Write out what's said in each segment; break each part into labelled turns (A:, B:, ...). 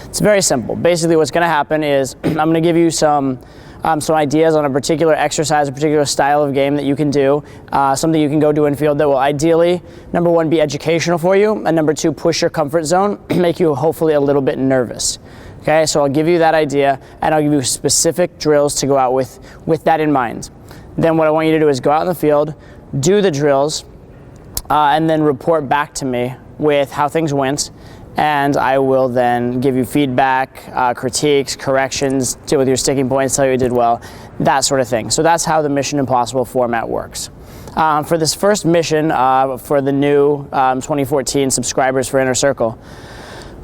A: It's very simple. Basically what's going to happen is I'm going to give you some ideas on a particular exercise, a particular style of game that you can do, something you can go do in field that will ideally, number one, be educational for you, and number two, push your comfort zone, make you hopefully a little bit nervous. Okay, so I'll give you that idea, and I'll give you specific drills to go out with that in mind. Then what I want you to do is go out in the field, do the drills, and then report back to me with how things went, and I will then give you feedback, critiques, corrections, deal with your sticking points, tell you you did well, that sort of thing. So that's how the Mission Impossible format works. For this first mission, for the new 2014 subscribers for Inner Circle,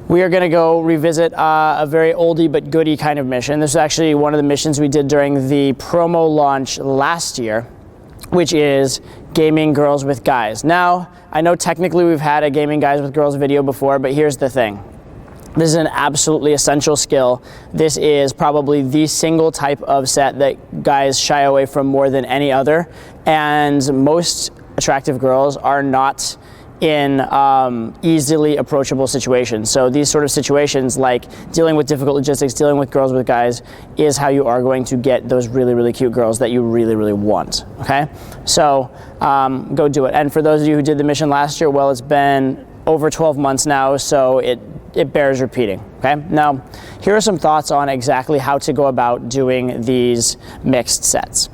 A: we are going to go revisit a very oldie but goodie kind of mission. This is actually one of the missions we did during the promo launch last year, which is gaming girls with guys. Now, I know technically we've had a gaming guys with girls video before, but here's the thing. This is an absolutely essential skill. This is probably the single type of set that guys shy away from more than any other, and most attractive girls are not in easily approachable situations. So these sort of situations, like dealing with difficult logistics, dealing with girls with guys, is how you are going to get those really, really cute girls that you really, really want, okay? So go do it. And for those of you who did the mission last year, well, it's been over 12 months now, so it bears repeating, okay? Now, here are some thoughts on exactly how to go about doing these mixed sets.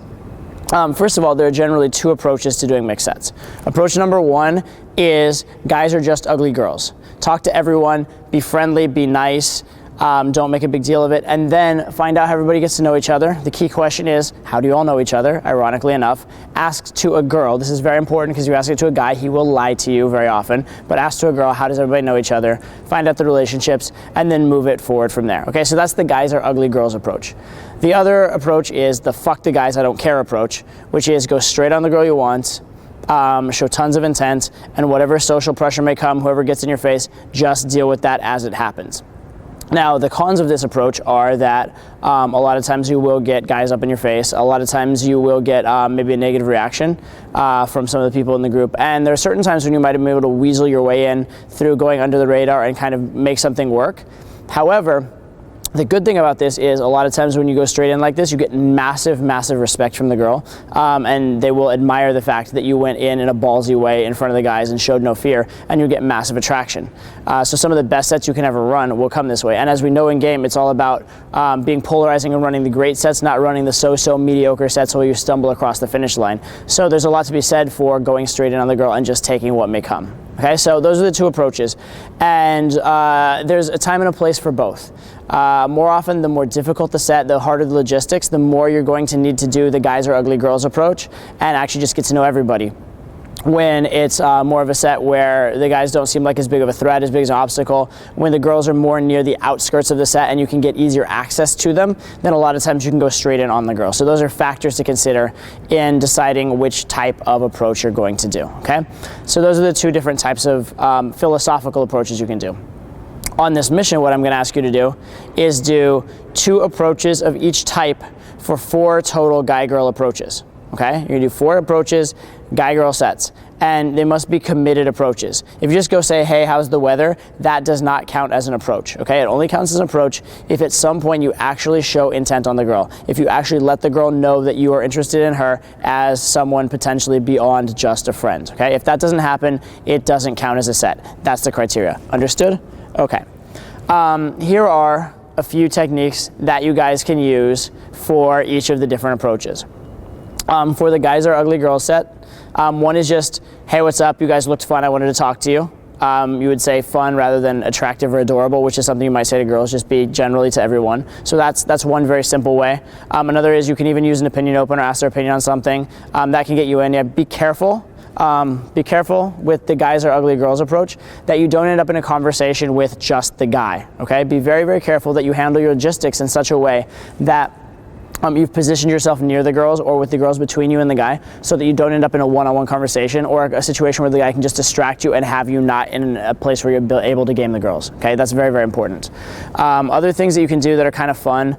A: First of all, there are generally two approaches to doing mixed sets. Approach number one is guys are just ugly girls. Talk to everyone, be friendly, be nice, don't make a big deal of it, and then find out how everybody gets to know each other. The key question is, how do you all know each other, ironically enough? Ask to a girl. This is very important because you ask it to a guy, he will lie to you very often, but ask to a girl, how does everybody know each other? Find out the relationships, and then move it forward from there. Okay, so that's the guys are ugly girls approach. The other approach is the fuck the guys I don't care approach, which is go straight on the girl you want, show tons of intent, and whatever social pressure may come, whoever gets in your face, just deal with that as it happens. Now, the cons of this approach are that a lot of times you will get guys up in your face. A lot of times you will get maybe a negative reaction from some of the people in the group. And there are certain times when you might have been able to weasel your way in through going under the radar and kind of make something work. However, the good thing about this is a lot of times when you go straight in like this, you get massive, massive respect from the girl, and they will admire the fact that you went in a ballsy way in front of the guys and showed no fear, and you get massive attraction. So some of the best sets you can ever run will come this way. And as we know in game, it's all about being polarizing and running the great sets, not running the so-so mediocre sets where you stumble across the finish line. So there's a lot to be said for going straight in on the girl and just taking what may come. Okay, so those are the two approaches, and there's a time and a place for both. More often, the more difficult the set, the harder the logistics, the more you're going to need to do the guys are ugly girls approach and actually just get to know everybody. When it's more of a set where the guys don't seem like as big of a threat, as big as an obstacle, when the girls are more near the outskirts of the set and you can get easier access to them, then a lot of times you can go straight in on the girl. So those are factors to consider in deciding which type of approach you're going to do, okay? So those are the two different types of philosophical approaches you can do. On this mission, what I'm going to ask you to do is do 2 approaches of each type for 4 total guy-girl approaches. Okay, you're gonna do 4 approaches, guy-girl sets, and they must be committed approaches. If you just go say, hey, how's the weather? That does not count as an approach, okay? It only counts as an approach if at some point you actually show intent on the girl. If you actually let the girl know that you are interested in her as someone potentially beyond just a friend, okay? If that doesn't happen, it doesn't count as a set. That's the criteria. Understood? Okay. Here are a few techniques that you guys can use for each of the different approaches. For the guys are ugly girls set, one is just, hey, what's up? You guys looked fun. I wanted to talk to you. You would say fun rather than attractive or adorable, which is something you might say to girls, just be generally to everyone. So that's one very simple way. Another is you can even use an opinion opener, ask their opinion on something. That can get you in. Yeah, be careful. Be careful with the guys are ugly girls approach that you don't end up in a conversation with just the guy, okay? Be very, very careful that you handle your logistics in such a way that you've positioned yourself near the girls or with the girls between you and the guy so that you don't end up in a one-on-one conversation or a situation where the guy can just distract you and have you not in a place where you're able to game the girls, okay? That's very, very important. Other things that you can do that are kind of fun,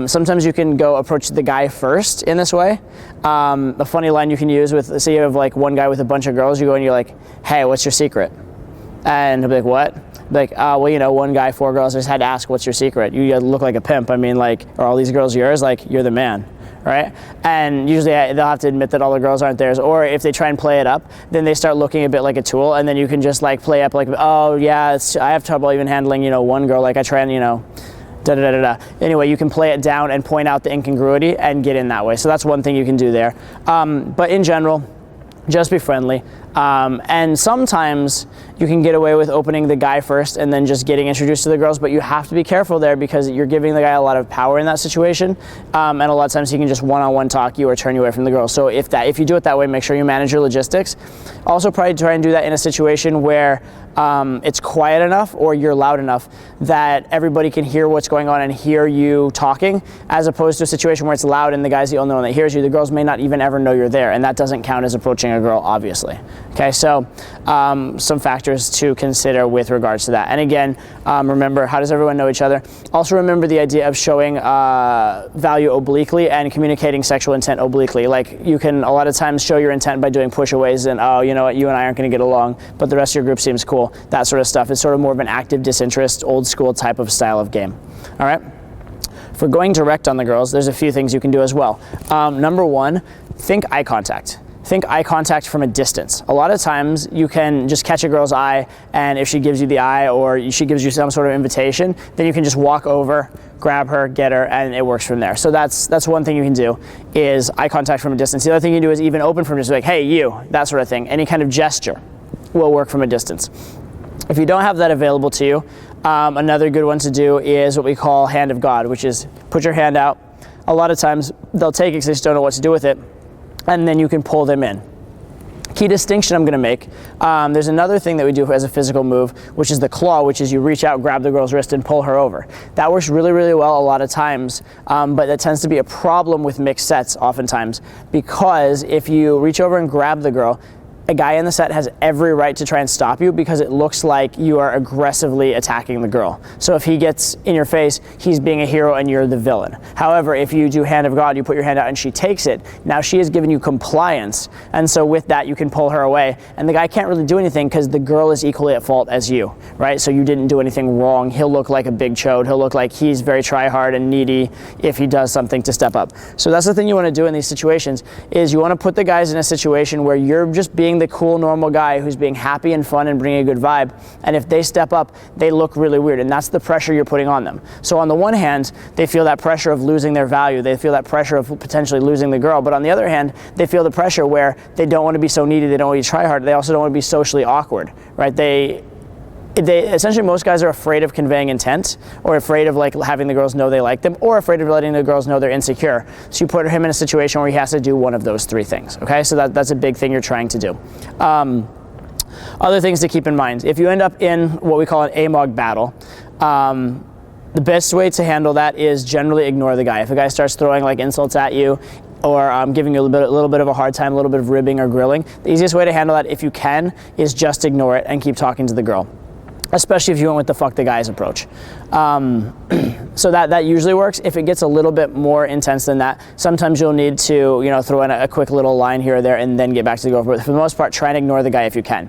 A: sometimes you can go approach the guy first in this way. A funny line you can use with, say you have like one guy with a bunch of girls, you go and you're like, hey, what's your secret? And he'll be like, what? Like, well, you know, one guy, 4 girls. I just had to ask, what's your secret? You look like a pimp. I mean, like, are all these girls yours? Like, you're the man. Right? And usually they'll have to admit that all the girls aren't theirs, or if they try and play it up, then they start looking a bit like a tool, and then you can just like play up like, oh yeah, I have trouble even handling, you know, one girl, like I try and, you know, da da da da. Anyway, you can play it down and point out the incongruity and get in that way. So that's one thing you can do there. But in general, just be friendly. And sometimes you can get away with opening the guy first and then just getting introduced to the girls, but you have to be careful there because you're giving the guy a lot of power in that situation. And a lot of times he can just one-on-one talk you or turn you away from the girl. So if you do it that way, make sure you manage your logistics. Also probably try and do that in a situation where it's quiet enough or you're loud enough that everybody can hear what's going on and hear you talking, as opposed to a situation where it's loud and the guy's the only one that hears you. The girls may not even ever know you're there, and that doesn't count as approaching a girl, obviously. Okay, so some factors to consider with regards to that. And again, remember, how does everyone know each other? Also remember the idea of showing value obliquely and communicating sexual intent obliquely. Like, you can a lot of times show your intent by doing pushaways and, oh, you know what, you and I aren't going to get along, but the rest of your group seems cool. That sort of stuff is sort of more of an active disinterest, old school type of style of game. All right? For going direct on the girls, there's a few things you can do as well. Number one, think eye contact. Think eye contact from a distance. A lot of times you can just catch a girl's eye, and if she gives you the eye or she gives you some sort of invitation, then you can just walk over, grab her, get her, and it works from there. So that's one thing you can do, is eye contact from a distance. The other thing you can do is even open from just like, hey, you, that sort of thing. Any kind of gesture will work from a distance. If you don't have that available to you, another good one to do is what we call hand of God, which is put your hand out. A lot of times they'll take it because they just don't know what to do with it, and then you can pull them in. Key distinction I'm going to make, there's another thing that we do as a physical move, which is the claw, which is you reach out, grab the girl's wrist, and pull her over. That works really, really well a lot of times, but that tends to be a problem with mixed sets oftentimes, because if you reach over and grab the girl, a guy in the set has every right to try and stop you because it looks like you are aggressively attacking the girl. So if he gets in your face, he's being a hero and you're the villain. However, if you do hand of God, you put your hand out and she takes it, now she has given you compliance, and so with that you can pull her away, and the guy can't really do anything because the girl is equally at fault as you, right? So you didn't do anything wrong. He'll look like a big chode. He'll look like he's very try-hard and needy if he does something to step up. So that's the thing you want to do in these situations, is you want to put the guys in a situation where you're just being the cool, normal guy who's being happy and fun and bringing a good vibe, and if they step up, they look really weird, and that's the pressure you're putting on them. So on the one hand, they feel that pressure of losing their value, they feel that pressure of potentially losing the girl, but on the other hand, they feel the pressure where they don't want to be so needy, they don't want to try hard, they also don't want to be socially awkward, right? They essentially, most guys are afraid of conveying intent, or afraid of like having the girls know they like them, or afraid of letting the girls know they're insecure. So you put him in a situation where he has to do one of those three things, okay? So that's a big thing you're trying to do. Other things to keep in mind, if you end up in what we call an AMOG battle, the best way to handle that is generally ignore the guy. If a guy starts throwing like insults at you, or giving you a little bit of a hard time, a little bit of ribbing or grilling, the easiest way to handle that, if you can, is just ignore it and keep talking to the girl. Especially if you went with the fuck the guys approach. So that usually works. If it gets a little bit more intense than that, sometimes you'll need to, you know, throw in a quick little line here or there and then get back to the girl. But for the most part, try and ignore the guy if you can.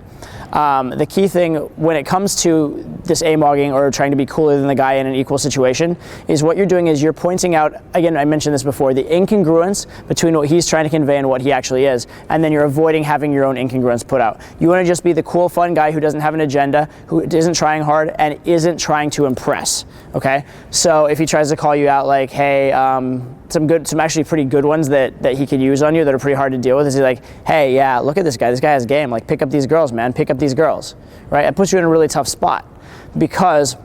A: The key thing when it comes to this AMOGing or trying to be cooler than the guy in an equal situation is what you're doing is you're pointing out, again, I mentioned this before, the incongruence between what he's trying to convey and what he actually is, and then you're avoiding having your own incongruence put out. You want to just be the cool, fun guy who doesn't have an agenda, who isn't trying hard, and isn't trying to impress, okay? So if he tries to call you out like, hey, some actually pretty good ones that he could use on you that are pretty hard to deal with is he's like, hey, yeah, look at this guy has game, like pick up these girls, man, pick up these girls, right? It puts you in a really tough spot because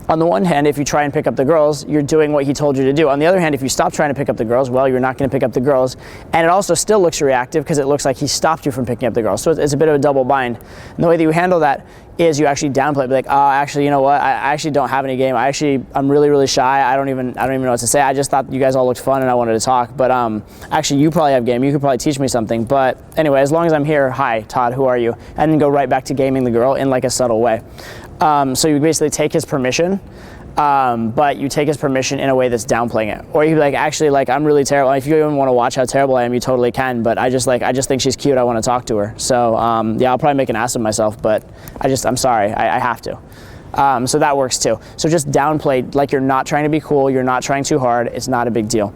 A: on the one hand, if you try and pick up the girls, you're doing what he told you to do. On the other hand, if you stop trying to pick up the girls, well, you're not going to pick up the girls, and it also still looks reactive because it looks like he stopped you from picking up the girls. So it's a bit of a double bind. And the way that you handle that is you actually downplay it, be like, oh, actually, you know what? I actually don't have any game. I'm really, really shy. I don't even know what to say. I just thought you guys all looked fun and I wanted to talk. But actually, you probably have game. You could probably teach me something. But anyway, as long as I'm here, hi, Todd, who are you? And then go right back to gaming the girl in like a subtle way. So you basically take his permission. But you take his permission in a way that's downplaying it. Or you be like, actually, like, I'm really terrible. If you even want to watch how terrible I am, you totally can. But I just think she's cute. I want to talk to her. So, yeah, I'll probably make an ass of myself, but I'm sorry. I have to. So that works too. So just downplay, like you're not trying to be cool, you're not trying too hard, it's not a big deal.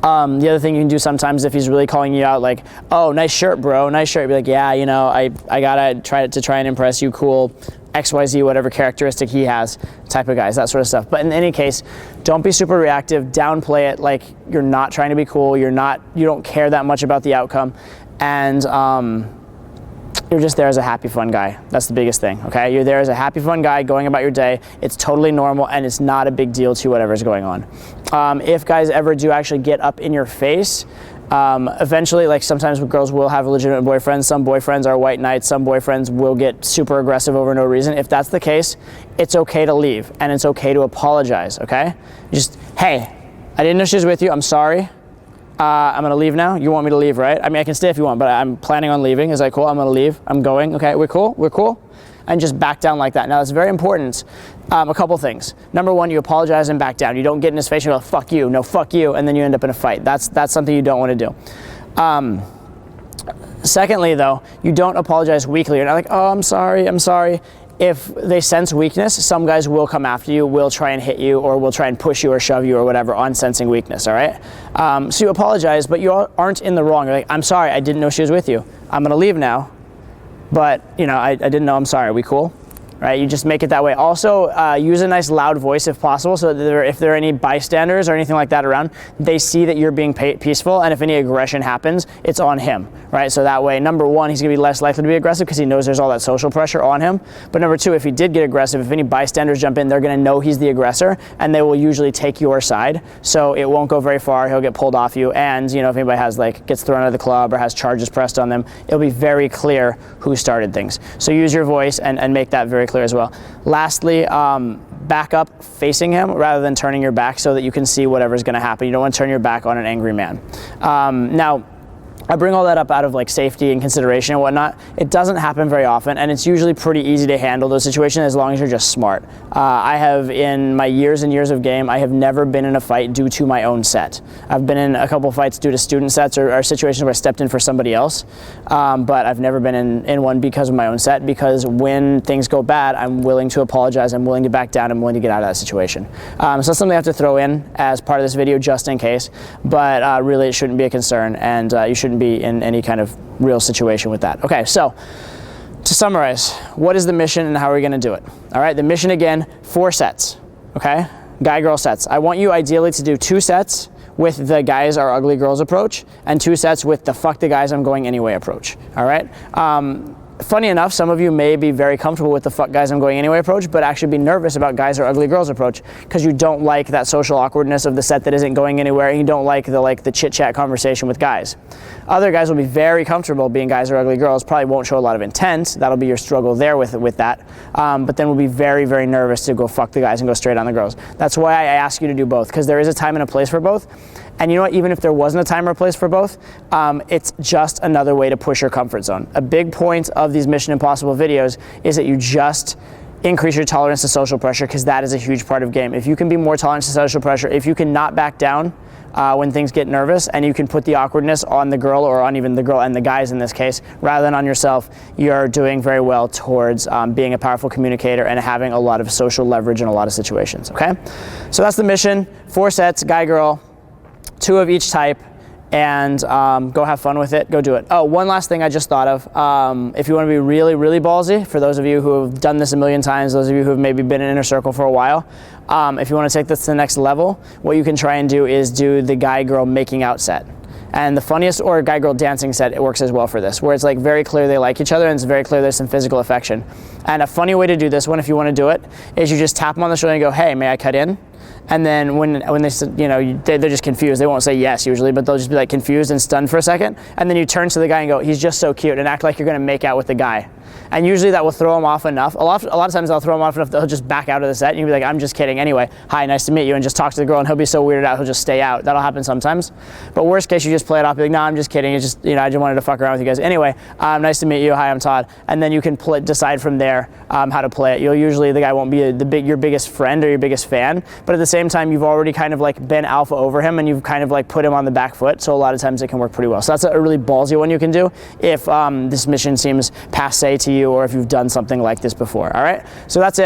A: The other thing you can do sometimes if he's really calling you out, like, oh, nice shirt, bro, nice shirt, be like, yeah, you know, I gotta try and impress you, cool, XYZ, whatever characteristic he has, type of guys, that sort of stuff. But in any case, don't be super reactive, downplay it like you're not trying to be cool, you don't care that much about the outcome, and you're just there as a happy, fun guy. That's the biggest thing, okay? You're there as a happy, fun guy going about your day. It's totally normal and it's not a big deal to whatever's going on. If guys ever do actually get up in your face, eventually, like sometimes girls will have legitimate boyfriends. Some boyfriends are white knights. Some boyfriends will get super aggressive over no reason. If that's the case, it's okay to leave and it's okay to apologize, okay? Just, hey, I didn't know she was with you. I'm sorry. I'm gonna leave now. You want me to leave, right? I mean, I can stay if you want, but I'm planning on leaving. Is that cool? I'm gonna leave. I'm going. Okay, we're cool? We're cool? And just back down like that. Now, it's very important. A couple things. Number one, you apologize and back down. You don't get in his face and go, fuck you, no, fuck you, and then you end up in a fight. That's something you don't want to do. Secondly, though, you don't apologize weakly. You're not like, oh, I'm sorry. If they sense weakness, some guys will come after you, will try and hit you, or will try and push you or shove you or whatever on sensing weakness, all right? So you apologize, but you aren't in the wrong. You're like, I'm sorry, I didn't know she was with you. I'm gonna leave now, but you know, I didn't know, I'm sorry, are we cool? Right, you just make it that way. Also, use a nice loud voice if possible, so that if there are any bystanders or anything like that around, they see that you're being peaceful, and if any aggression happens, it's on him, right? So that way, number one, he's gonna be less likely to be aggressive because he knows there's all that social pressure on him. But number two, if he did get aggressive, if any bystanders jump in, they're gonna know he's the aggressor, and they will usually take your side, so it won't go very far, he'll get pulled off you, and you know, if anybody gets thrown out of the club or has charges pressed on them, it'll be very clear who started things. So use your voice and make that very clear as well. Lastly, back up facing him rather than turning your back so that you can see whatever's going to happen. You don't want to turn your back on an angry man. Now, I bring all that up out of like safety and consideration and whatnot. It doesn't happen very often, and it's usually pretty easy to handle those situations as long as you're just smart. I have, in my years and years of game, I have never been in a fight due to my own set. I've been in a couple fights due to student sets or situations where I stepped in for somebody else, but I've never been in one because of my own set, because when things go bad, I'm willing to apologize, I'm willing to back down, I'm willing to get out of that situation. So that's something I have to throw in as part of this video just in case, but really it shouldn't be a concern, and you shouldn't be in any kind of real situation with that. Okay, so to summarize, what is the mission and how are we going to do it? All right, the mission again, 4 sets, okay? Guy-girl sets. I want you ideally to do 2 sets with the guys are ugly girls approach and 2 sets with the fuck the guys I'm going anyway approach, all right? Funny enough, some of you may be very comfortable with the fuck guys I'm going anyway approach, but actually be nervous about guys or ugly girls approach because you don't like that social awkwardness of the set that isn't going anywhere, and you don't like the chit chat conversation with guys. Other guys will be very comfortable being guys or ugly girls, probably won't show a lot of intent. That'll be your struggle there with that. But then will be very, very nervous to go fuck the guys and go straight on the girls. That's why I ask you to do both, because there is a time and a place for both. And you know what, even if there wasn't a time or place for both, it's just another way to push your comfort zone. A big point of these Mission Impossible videos is that you just increase your tolerance to social pressure, because that is a huge part of game. If you can be more tolerant to social pressure, if you can not back down when things get nervous, and you can put the awkwardness on the girl, or on even the girl and the guys in this case, rather than on yourself, you're doing very well towards being a powerful communicator and having a lot of social leverage in a lot of situations, okay? So that's the mission, 4 sets, guy, girl, 2 of each type, and go have fun with it, go do it. Oh, one last thing I just thought of. If you want to be really, really ballsy, for those of you who have done this a million times, those of you who have maybe been in inner circle for a while, if you want to take this to the next level, what you can try and do is do the guy-girl making out set. And the funniest, or guy-girl dancing set, it works as well for this, where it's like very clear they like each other and it's very clear there's some physical affection. And a funny way to do this one, if you want to do it, is you just tap them on the shoulder and go, hey, may I cut in? And then when they, you know, they're just confused. They won't say yes usually, but they'll just be like confused and stunned for a second. And then you turn to the guy and go, he's just so cute, and act like you're gonna make out with the guy. And usually that will throw him off enough. A lot of times I'll throw him off enough that he'll just back out of the set, and you'll be like, I'm just kidding. Anyway, hi, nice to meet you, and just talk to the girl, and he'll be so weirded out, he'll just stay out. That'll happen sometimes. But worst case, you just play it off, be like, no, I'm just kidding. It's just, you know, I just wanted to fuck around with you guys. Anyway, nice to meet you. Hi, I'm Todd. And then you can decide from there how to play it. You'll usually, the guy won't be your biggest friend or your biggest fan, but at the same time, you've already kind of like been alpha over him, and you've kind of like put him on the back foot. So a lot of times it can work pretty well. So that's a really ballsy one you can do if this mission seems passe to you, or if you've done something like this before. All right, so that's it.